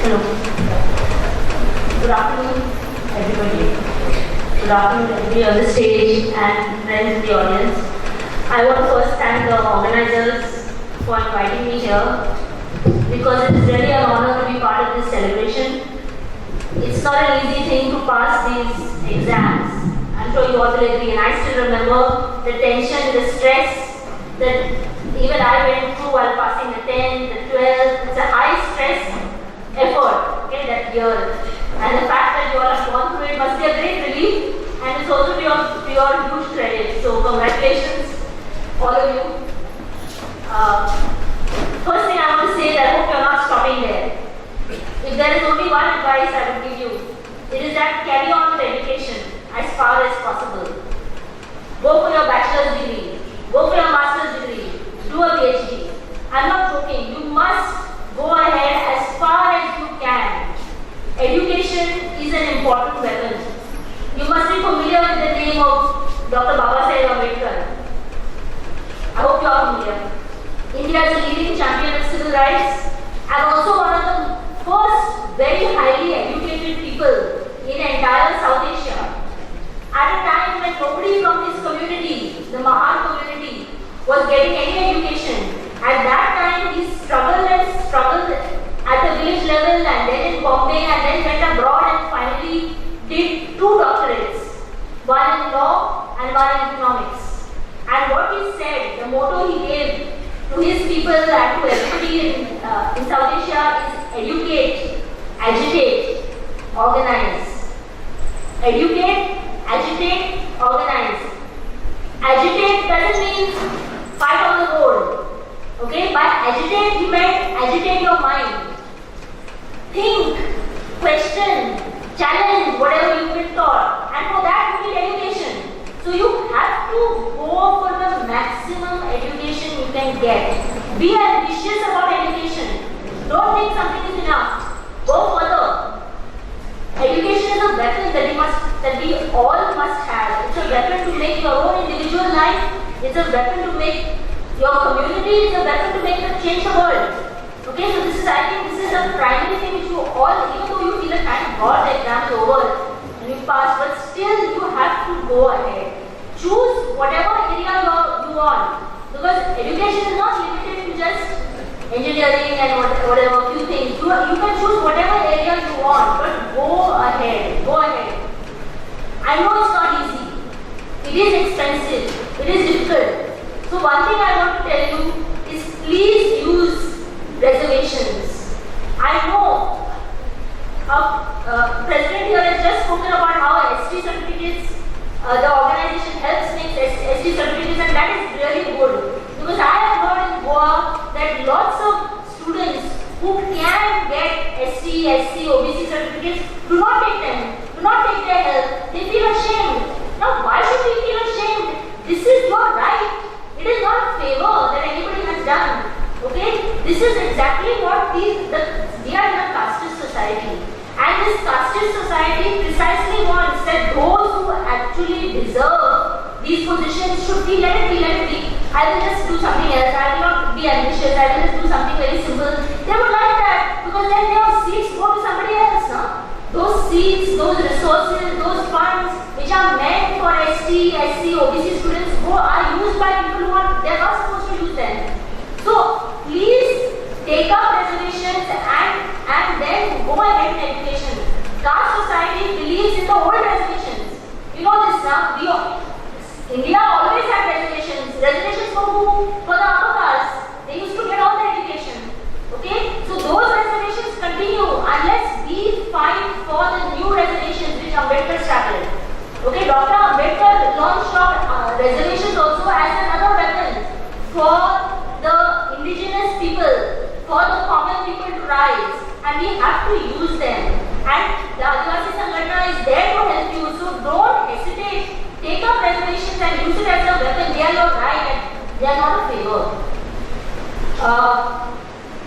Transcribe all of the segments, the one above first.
Hello. Good afternoon, everybody. Good afternoon, everybody on the stage and friends in the audience. I want to first thank the organizers for inviting me here because it is really an honor to be part of this celebration. It's not an easy thing to pass these exams. I'm sure you all will agree, and I still remember the tension, the stress that even I went through while passing the 10th, the 12th. It's a high stress effort, okay, that year. And the fact that you all have gone through it must be a great relief, and it's also to your huge credit. So congratulations, all of you. First thing I want to say is I hope you're not stopping there. If there is only one advice I would give you, it is that carry on with education as far as possible. Go for your bachelor's degree, go for your master's degree, do a PhD. I'm not joking, you must go ahead as far as you can. Education is an important weapon. You must be familiar with the name of Dr. Babasaheb Ambedkar. I hope you are familiar. India is a leading champion of civil rights and also one of the first very highly educated people in entire South Asia. At a time when nobody from this community, the Mahar community, was getting any education, at that time he struggled at the village level and then in Bombay and then went abroad and finally did 2 doctorates, one in law and one in economics. And what he said, the motto he gave to his people and to everybody in South Asia is educate, agitate, organize. Educate, agitate, organize. Agitate doesn't mean fight on the road. Okay, by agitate he meant agitate your mind. Think, question, challenge whatever you've been taught, and for that you need education. So you have to go for the maximum education you can get. Be ambitious about education. Don't think something is enough. Go further. Education is a weapon that we all must have. It's a weapon to make your own individual life. It's a weapon to make your community. It's a weapon to make the change the world. Okay, so I think this is a primary thing which you all, even though you feel like thank God the exam is over and you passed, but still you have to go ahead. Choose whatever area you want, because education is not limited to just engineering and whatever few things. You can choose whatever area you want, but go ahead. Go ahead. I know it's not easy. It is expensive. It is difficult. So one thing I want to tell you is please use reservations. I know President here has just spoken about how ST certificates, the organization helps make ST certificates, and that is really good. Because I have heard in Goa that lots of students who can get ST, SC, OBC certificates do not take them, do not take their help. They feel ashamed. Now why should we feel ashamed? This is your right. It is not a favor that anybody has done. Okay? This is exactly what we are in a casteist society. And this casteist society precisely wants that those who actually deserve these positions should be let it be. I will just do something else. I will not be ambitious. I will just do something very simple. They would like that because then their seats go to somebody else. No? Those seats, those resources, those funds which are meant for ST, SC, OBC students are used by people who they are not supposed to use them. So please take up reservations and then go ahead in education. Caste society believes in the old reservations. You know this now. India always had reservations. Reservations for who? For the upper caste. They used to get all the education. Okay? So those reservations continue unless we fight for the new reservations which Ambedkar started. Okay? Dr. Ambedkar launched reservations also as another weapon for the indigenous people, for the common people to rise, and we have to use them. And the Adivasi Sangatna is there to help you, so don't hesitate. Take up reservations and use it as a weapon. They are your right and they are not a favor.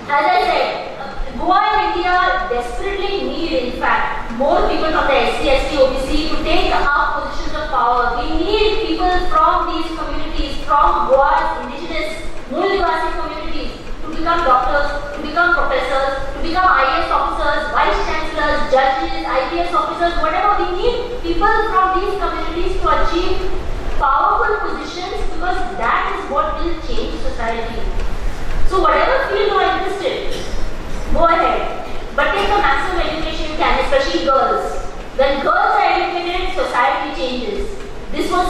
As I said, Goa and India desperately need, in fact, more people from the SC, ST, OBC to take up positions of power. We need people from these communities, from Goa's indigenous Mool Nivasi communities to become doctors, to become professors, to become IAS officers, judges, IPS officers, whatever. We need people from these communities to achieve powerful positions, because that is what will change society. So whatever field you are interested, go ahead. But take the maximum education you can, especially girls. When girls are educated, society changes. This was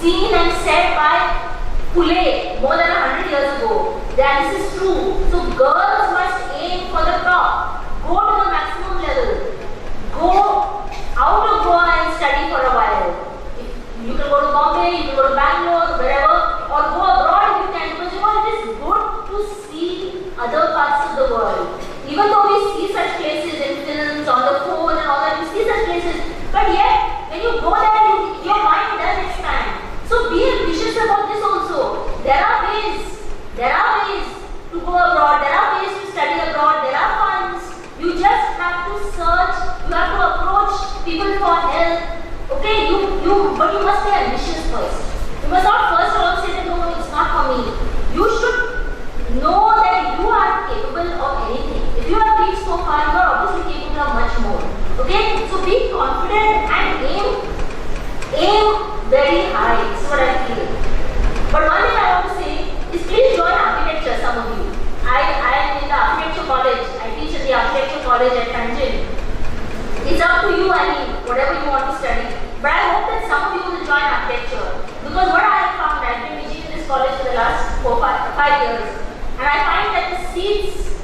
seen and said by Pule more than 100 years ago. That this is true. So girls must aim for the top. Go to the maximum level. Go out of Goa and study for a while. You can go to Bombay, you can go to Bangalore, wherever, or go abroad if you can, because you know it is good to see other parts of the world. Even though we see such places in films, on the phone and all that, we see such places, but yet when you go there, your mind does expand. So be ambitious about this also. There are ways to go abroad, there are ways to study abroad, there are funds. You just have to search, you have to approach people for help. Okay, but you must be ambitious first. You must not first of all say that no, it's not for me. You should know that you are capable of anything. If you have reached so far, you are obviously capable of much more. Okay, so be confident and aim very high. This is what I feel. But one thing I want to say is please join architecture, some of you. I am in the architecture college. I teach at the architecture college at Tanjin. It's up to you, whatever you want to study. But I hope that some of you will join architecture. Because what I have found, I've been teaching in this college for the last 5 years. And I find that the seats,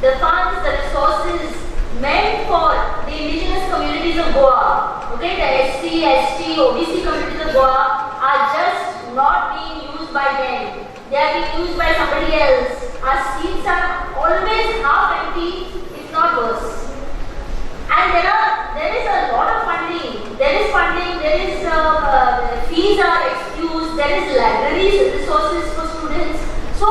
the funds, the resources meant for the indigenous communities of Goa, okay, the SC, ST, OBC communities of Goa are just not being used by them. They are being used by somebody else. Our seats are always half empty, if not worse. And there is a lot of funding. There is fees are excused. There is libraries resources for students. So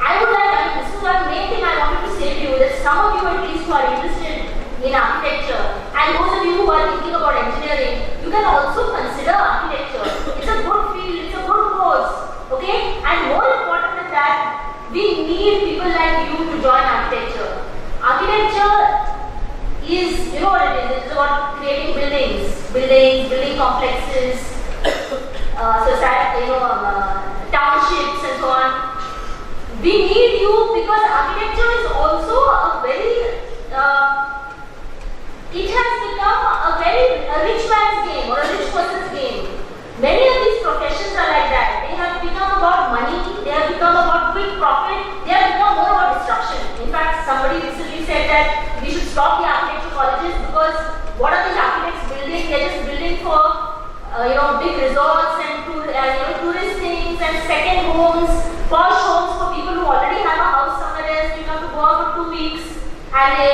this is the main thing I wanted to say to you, that some of you at least who are interested in architecture, and those of you who are thinking about engineering, you can also consider architecture. It's a good field. It's a good course. Okay, and more important than that, we need people like you to join architecture. Architecture is, you know what it is, it's about creating building complexes, society, townships and so on. We need you because architecture is also it has become a rich man's game or a rich person's game. Many of these professions are like that. They have become about money, they have become about quick profit, they have become more about destruction. In fact, somebody recently said that we should stop the architecture colleges because what are these architects building? They're just building for big resorts and tourist things and second homes, posh homes for people who already have a house somewhere else. You have to go out for 2 weeks and they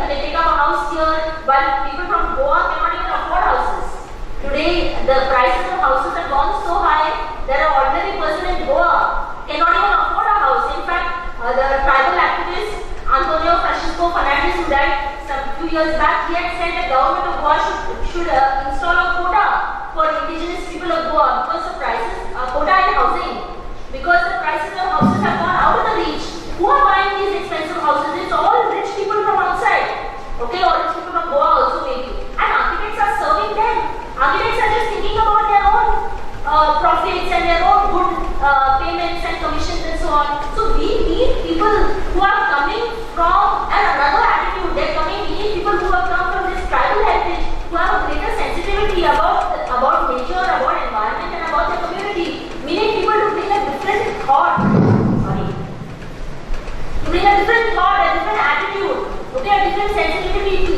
they take up a house here, while people from Goa cannot even afford houses. Today, the prices of houses have gone so high that an ordinary person in Goa cannot even afford a house. In fact, the tribal activist Antonio Francisco Fernandez, who died some few years back, he had said that government of Goa should install a quota for indigenous people of Goa because the prices, quota in housing, because the prices of houses have gone out of the reach. Who are buying these expensive houses? It's all rich people from outside, okay, or rich people from Goa also maybe. And architects are serving them. Architects are just thinking about their own profits and their own good payments and commissions and so on. So we need people who are coming from another attitude. We need people who have come from this tribal heritage, who have a greater sensitivity about nature, about environment and about the community. We need people to bring a different thought. To bring a different thought, a different attitude, okay, a different sensitivity to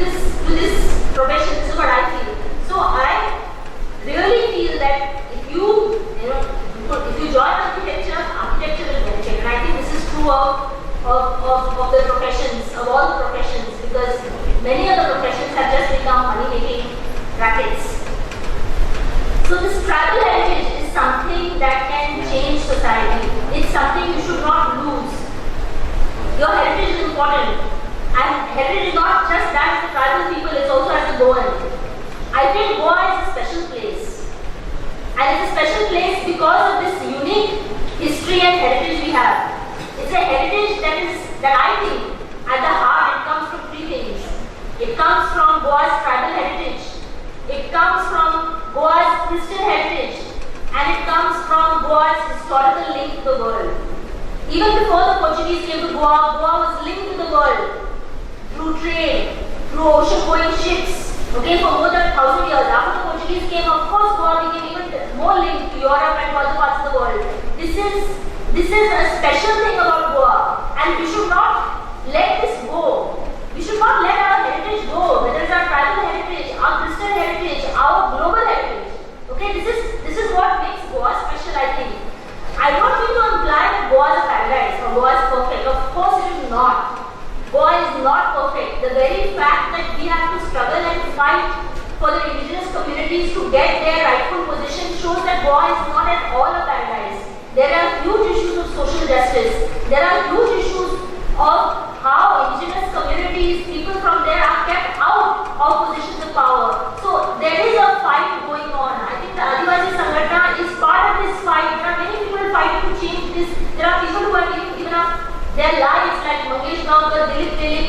this profession. This is what I feel. So I really feel that if you join architecture will benefit. And I think this is true of the professions, of all the professions, because many of the professions have just become money-making rackets. So this tribal heritage is something that can change society. It's something you should not lose. Your heritage is important. And heritage is not just that as a tribal people, it's also as a Goan. I feel Goa is a special place. And it's a special place because of this unique history and heritage we have. It's a heritage that I think at the heart it comes from three things. It comes historical link to the world. Even before the Portuguese came to Goa, Goa was linked to the world through trade, through ocean-going ships. Okay, for more than 1,000 years. After the Portuguese came, of course, Goa became even more linked to Europe and to other parts of the world. This is a special thing about Goa, and we should not let this go. We should not let our heritage go, whether it's our tribal heritage, our Christian heritage, our global heritage. Okay, this is what makes Goa special, I think. I don't mean to imply that Goa is a paradise or Goa is perfect. Of course it is not. Goa is not perfect. The very fact that we have to struggle and fight for the indigenous communities to get their rightful position shows that Goa is not at all a paradise. There are huge issues of social justice. There are huge issues of how indigenous communities, people from there are kept out of positions of power. So there is a fight going on. I think the Adivasi Sangatna is part of this fight. There are many people fighting to change this. There are people who have given up their lives, like Mangesh Gaonkar, Dilip Telik,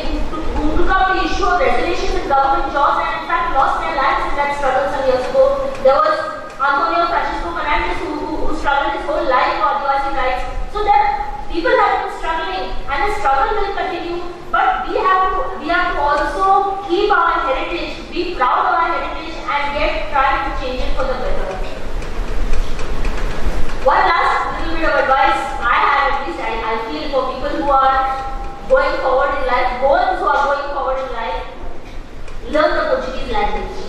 who took up the issue of reservations in government jobs and in fact lost their lives in that struggle some years ago. There was Antonio Francisco Fernandez who struggled his whole life for Adivasi rights. So there people have been struggling and the struggle will continue, but we have to also keep our heritage, be proud of our heritage and try to change it for the better. One last little bit of advice I have, at least I feel, for people who are going forward in life, Goans who are going forward in life, learn the Portuguese language.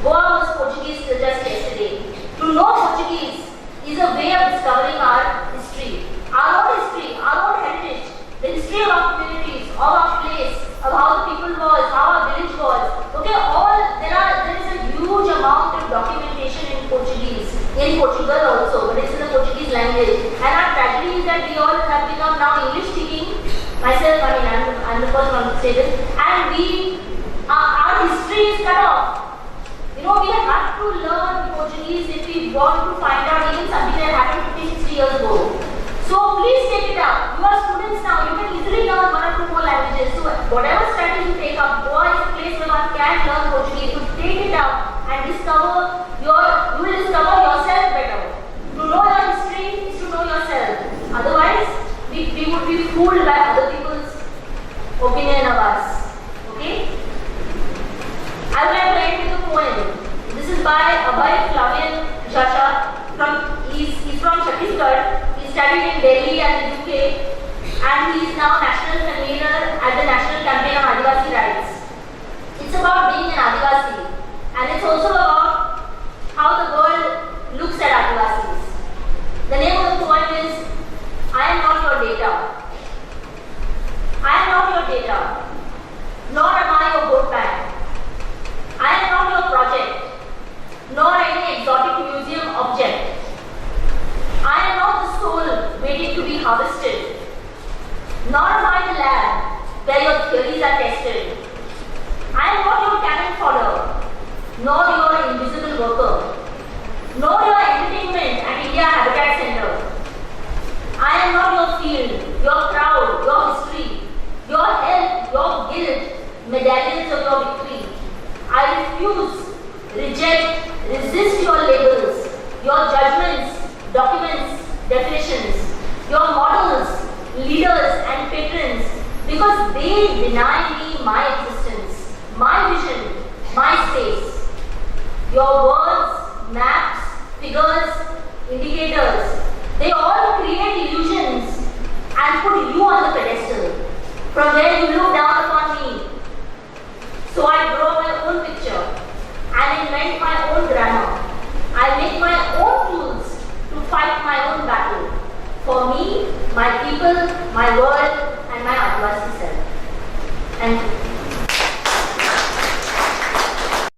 Goa was Portuguese just yesterday. To know Portuguese is a way of discovering our history, our own heritage, the history of our communities, of our place, of how the people was, how our village was. Okay, there is a huge amount of documentation in Portuguese, in Portugal also, but it's in the Portuguese language. And our tragedy is that we all have become now English speaking. Myself, I'm the first one to say this, and our history is cut off. You know, we have to learn Portuguese if we want to find out even something that happened 50, 60 years ago. So please take it up. You are students now, you can easily learn 1 or 2 more languages. So whatever strategy you take up, Goa is a place where one can learn Portuguese. So take it up and you will discover yourself better. To know your history is to know yourself. Otherwise, we would be fooled by other people's opinion of us. Okay? I would like to end with a poem. This is by Abhay Flavian Chacha. He's from Chhattisgarh. He studied in Delhi and the UK, and he is now national convener at the National Campaign of Adivasi Rights. It's about being an Adivasi, and it's also about how the world looks at Adivasis. The name of the poem is I Am Not Your Data. I am not your data, nor am I your vote bank. I am not your project, nor any exotic museum object. I am not the soul waiting to be harvested, nor am I the lab where your theories are tested. I am not your cannon fodder, nor your invisible worker, nor your entertainment at India Habitat Center. I am not your field, your crowd, your history, your health, your guilt, medallions of your victory. I refuse, reject, resist your labels, your judgments, documents, definitions, your models, leaders and patrons, because they deny me my existence, my vision, my space. Your words, maps, figures, indicators, they all create illusions and put you on the pedestal, from where you look down upon me. So I draw my own picture and invent my own grammar. I make my own tools to fight my own battle. For me, my people, my world, and my Adivasi self. Thank you.